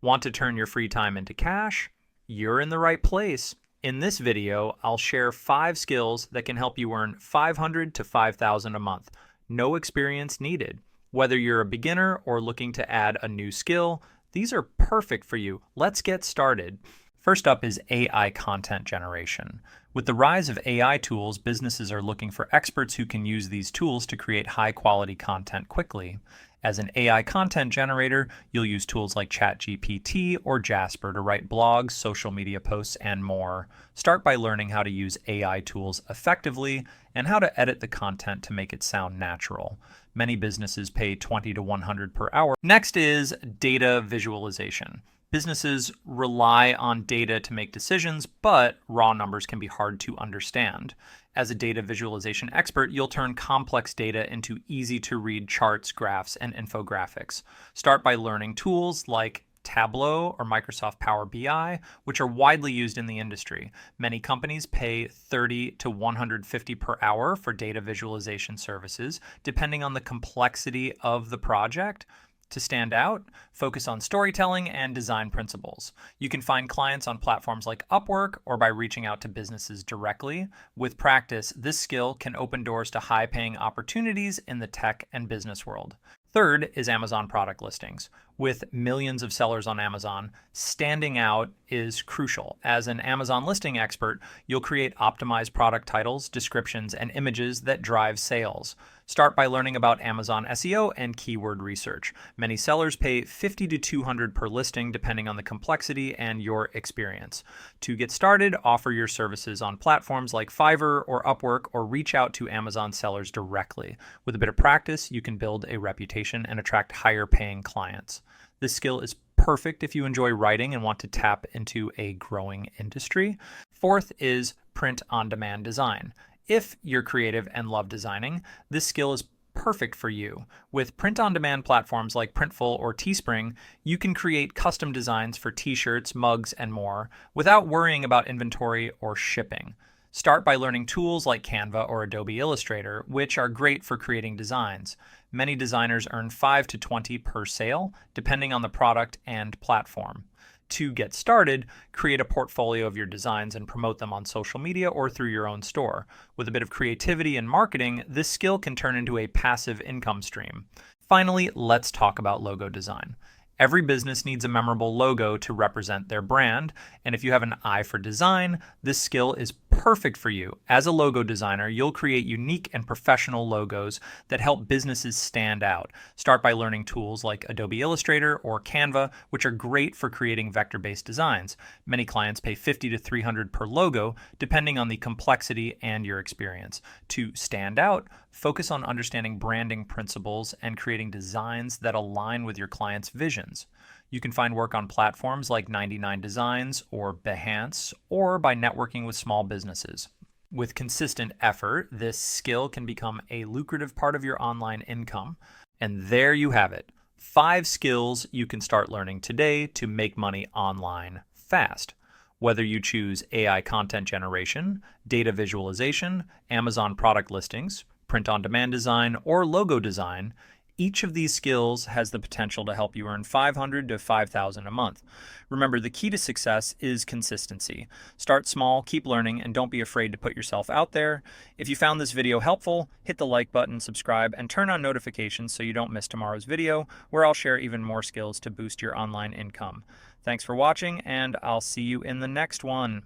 Want to turn your free time into cash? You're in the right place. In this video, I'll share 5 skills that can help you earn $500 to $5,000 a month. No experience needed. Whether you're a beginner or looking to add a new skill, these are perfect for you. Let's get started. First up is AI content generation. With the rise of AI tools, businesses are looking for experts who can use these tools to create high-quality content quickly. As an AI content generator, you'll use tools like ChatGPT or Jasper to write blogs, social media posts, and more. Start by learning how to use AI tools effectively and how to edit the content to make it sound natural. Many businesses pay $20 to $100 per hour. Next is data visualization. Businesses rely on data to make decisions, but raw numbers can be hard to understand. As a data visualization expert, you'll turn complex data into easy-to-read charts, graphs, and infographics. Start by learning tools like Tableau or Microsoft Power BI, which are widely used in the industry. Many companies pay $30 to $150 per hour for data visualization services, depending on the complexity of the project. To stand out, focus on storytelling and design principles. You can find clients on platforms like Upwork or by reaching out to businesses directly. With practice, this skill can open doors to high-paying opportunities in the tech and business world. Third is Amazon product listings. With millions of sellers on Amazon, standing out is crucial. As an Amazon listing expert, you'll create optimized product titles, descriptions, and images that drive sales. Start by learning about Amazon SEO and keyword research. Many sellers pay $50 to $200 per listing depending on the complexity and your experience. To get started, offer your services on platforms like Fiverr or Upwork or reach out to Amazon sellers directly. With a bit of practice, you can build a reputation and attract higher paying clients. This skill is perfect if you enjoy writing and want to tap into a growing industry. Fourth is print-on-demand design. If you're creative and love designing, this skill is perfect for you. With print-on-demand platforms like Printful or Teespring, you can create custom designs for t-shirts, mugs, and more without worrying about inventory or shipping. Start by learning tools like Canva or Adobe Illustrator, which are great for creating designs. Many designers earn $5 to $20 per sale, depending on the product and platform. To get started, create a portfolio of your designs and promote them on social media or through your own store. With a bit of creativity and marketing, this skill can turn into a passive income stream. Finally, let's talk about logo design. Every business needs a memorable logo to represent their brand, and if you have an eye for design, this skill is perfect for you. As a logo designer, you'll create unique and professional logos that help businesses stand out. Start by learning tools like Adobe Illustrator or Canva, which are great for creating vector-based designs. Many clients pay $50 to $300 per logo, depending on the complexity and your experience. To stand out, focus on understanding branding principles and creating designs that align with your client's visions. You can find work on platforms like 99 Designs or Behance, or by networking with small businesses. With consistent effort, this skill can become a lucrative part of your online income. And there you have it. 5 skills you can start learning today to make money online fast. Whether you choose AI content generation, data visualization, Amazon product listings, print-on-demand design, or logo design, each of these skills has the potential to help you earn $500 to $5,000 a month. Remember, the key to success is consistency. Start small, keep learning, and don't be afraid to put yourself out there. If you found this video helpful, hit the like button, subscribe, and turn on notifications so you don't miss tomorrow's video, where I'll share even more skills to boost your online income. Thanks for watching, and I'll see you in the next one.